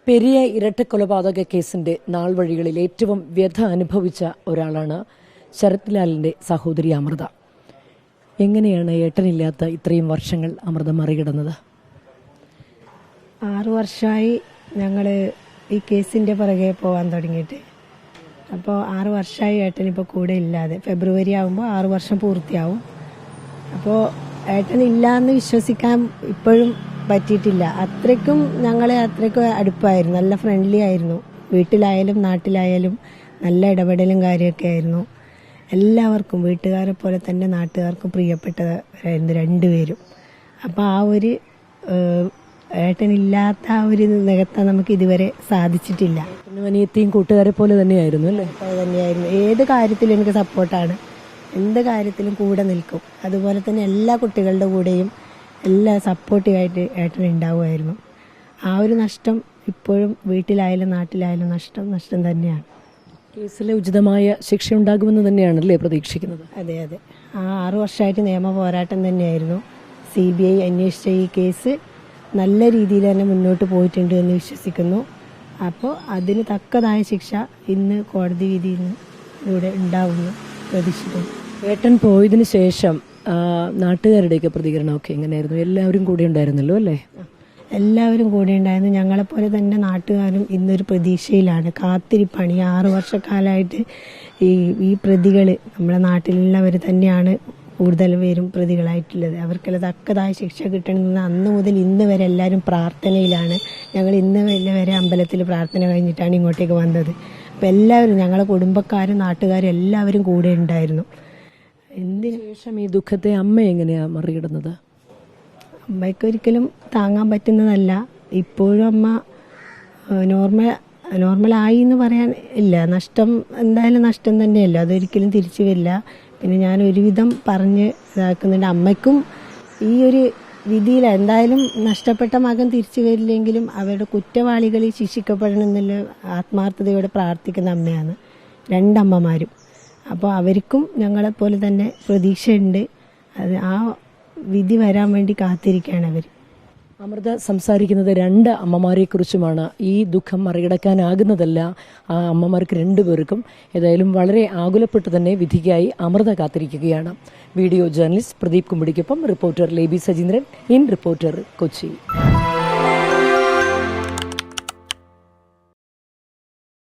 പെരിയ ഇരട്ടക്കൊലപാതക കേസിന്റെ നാൾ വഴികളിൽ ഏറ്റവും വ്യഥ അനുഭവിച്ച ഒരാളാണ് ശരത് ലാലിന്റെ സഹോദരി അമൃത. എങ്ങനെയാണ് ഏട്ടനില്ലാത്ത ഇത്രയും വർഷങ്ങൾ അമൃത മറികടന്നത്? 6 വർഷമായി ഞങ്ങൾ ഈ കേസിന്റെ പുറകെ പോകാൻ തുടങ്ങിയിട്ട്. അപ്പോൾ 6 വർഷമായി ഏട്ടനിപ്പോൾ കൂടെ ഇല്ലാതെ. ഫെബ്രുവരി ആകുമ്പോൾ 6 വർഷം പൂർത്തിയാവും. അപ്പോൾ ഏട്ടനില്ലാന്ന് വിശ്വസിക്കാൻ ഇപ്പോഴും പറ്റിയിട്ടില്ല. അത്രയ്ക്കും അടുപ്പായിരുന്നു, നല്ല ഫ്രണ്ട്ലി ആയിരുന്നു. വീട്ടിലായാലും നാട്ടിലായാലും നല്ല ഇടപെടലും കാര്യമൊക്കെ ആയിരുന്നു. എല്ലാവർക്കും വീട്ടുകാരെ പോലെ തന്നെ നാട്ടുകാർക്കും പ്രിയപ്പെട്ടതായിരുന്നു രണ്ടുപേരും. അപ്പോൾ ആ ഒരു ഏട്ടനില്ലാത്ത ആ ഒരു നികത്താൻ നമുക്ക് ഇതുവരെ സാധിച്ചിട്ടില്ല. അനിയത്തിയും കൂട്ടുകാരെ പോലെ തന്നെയായിരുന്നു അല്ലേ? തന്നെയായിരുന്നു. ഏത് കാര്യത്തിലും എനിക്ക് സപ്പോർട്ടാണ്, എന്ത് കാര്യത്തിലും കൂടെ നിൽക്കും. അതുപോലെ തന്നെ എല്ലാ കുട്ടികളുടെ കൂടെയും എല്ലാ സപ്പോർട്ടീവായിട്ട് ഏട്ടൻ ഉണ്ടാവുമായിരുന്നു. ആ ഒരു നഷ്ടം ഇപ്പോഴും വീട്ടിലായാലും നാട്ടിലായാലും നഷ്ടം തന്നെയാണ്. കേസിലെ ഉചിതമായ ശിക്ഷ ഉണ്ടാകുമെന്ന് തന്നെയാണല്ലേ പ്രതീക്ഷിക്കുന്നത്? അതെ. ആ 6 വർഷമായിട്ട് നിയമ പോരാട്ടം തന്നെയായിരുന്നു. CBI അന്വേഷിച്ച ഈ കേസ് നല്ല രീതിയിൽ തന്നെ മുന്നോട്ട് പോയിട്ടുണ്ട് എന്ന് വിശ്വസിക്കുന്നു. അപ്പോൾ അതിന് തക്കതായ ശിക്ഷ ഇന്ന് കോടതി വിധിയിലൂടെ ഉണ്ടാവുമെന്ന് പ്രതീക്ഷിക്കുന്നു. ഏട്ടൻ പോയതിനു ശേഷം നാട്ടുകാരുടെയൊക്കെ പ്രതികരണമൊക്കെ എങ്ങനെയായിരുന്നു? എല്ലാവരും കൂടെ ഉണ്ടായിരുന്നല്ലോ അല്ലേ? എല്ലാവരും കൂടെ ഉണ്ടായിരുന്നു. ഞങ്ങളെപ്പോലെ തന്നെ നാട്ടുകാരും ഇന്നൊരു പ്രതീക്ഷയിലാണ്, കാത്തിരിപ്പാണ്. ഈ 6 വർഷക്കാലമായിട്ട് ഈ പ്രതികൾ നമ്മുടെ നാട്ടിലുള്ളവർ തന്നെയാണ് കൂടുതൽ പേരും പ്രതികളായിട്ടുള്ളത്. അവർക്കെല്ലാം തക്കതായ ശിക്ഷ കിട്ടണമെന്ന് അന്ന് മുതൽ ഇന്ന് വരെ എല്ലാവരും പ്രാർത്ഥനയിലാണ്. ഞങ്ങൾ ഇന്ന് വരെ അമ്പലത്തിൽ പ്രാർത്ഥന കഴിഞ്ഞിട്ടാണ് ഇങ്ങോട്ടേക്ക് വന്നത്. അപ്പം എല്ലാവരും, ഞങ്ങളെ കുടുംബക്കാരും നാട്ടുകാരും എല്ലാവരും കൂടെ ഉണ്ടായിരുന്നു. എന്തിനു ശേഷം ഈ ദുഃഖത്തെ അമ്മ എങ്ങനെയാണ് മറികടന്നത്? അമ്മയ്ക്ക് ഒരിക്കലും താങ്ങാൻ പറ്റുന്നതല്ല. ഇപ്പോഴും അമ്മ നോർമലായി എന്ന് പറയാൻ ഇല്ല. നഷ്ടം എന്തായാലും നഷ്ടം തന്നെയല്ലോ, അതൊരിക്കലും തിരിച്ചു വരില്ല. പിന്നെ ഞാൻ ഒരുവിധം പറഞ്ഞ് ഇതാക്കുന്നുണ്ട്. അമ്മയ്ക്കും ഈ ഒരു വിധിയിൽ എന്തായാലും നഷ്ടപ്പെട്ട മകൻ തിരിച്ചു വരില്ലെങ്കിലും അവരുടെ കുറ്റവാളികൾ ശിക്ഷിക്കപ്പെടണം എന്നുള്ള ആത്മാർത്ഥതയോടെ പ്രാർത്ഥിക്കുന്ന അമ്മയാണ് 2 അമ്മമാരും. അപ്പോൾ അവർക്കും ഞങ്ങളെപ്പോലെ തന്നെ പ്രതീക്ഷയുണ്ട്. ആ വിധി വരാൻ വേണ്ടി കാത്തിരിക്കുകയാണ് അവർ. അമൃത സംസാരിക്കുന്നത് 2 അമ്മമാരെക്കുറിച്ചുമാണ്. ഈ ദുഃഖം മറികടക്കാനാകുന്നതല്ല ആ അമ്മമാർക്ക് 2 പേർക്കും. ഏതായാലും വളരെ ആകുലപ്പെട്ട് തന്നെ വിധിക്കായി അമൃത കാത്തിരിക്കുകയാണ്. വീഡിയോ ജേർണലിസ്റ്റ് പ്രദീപ് കുമ്പിടിക്കൊപ്പം reporter Leby Sajeendran, in reporter, Kochi.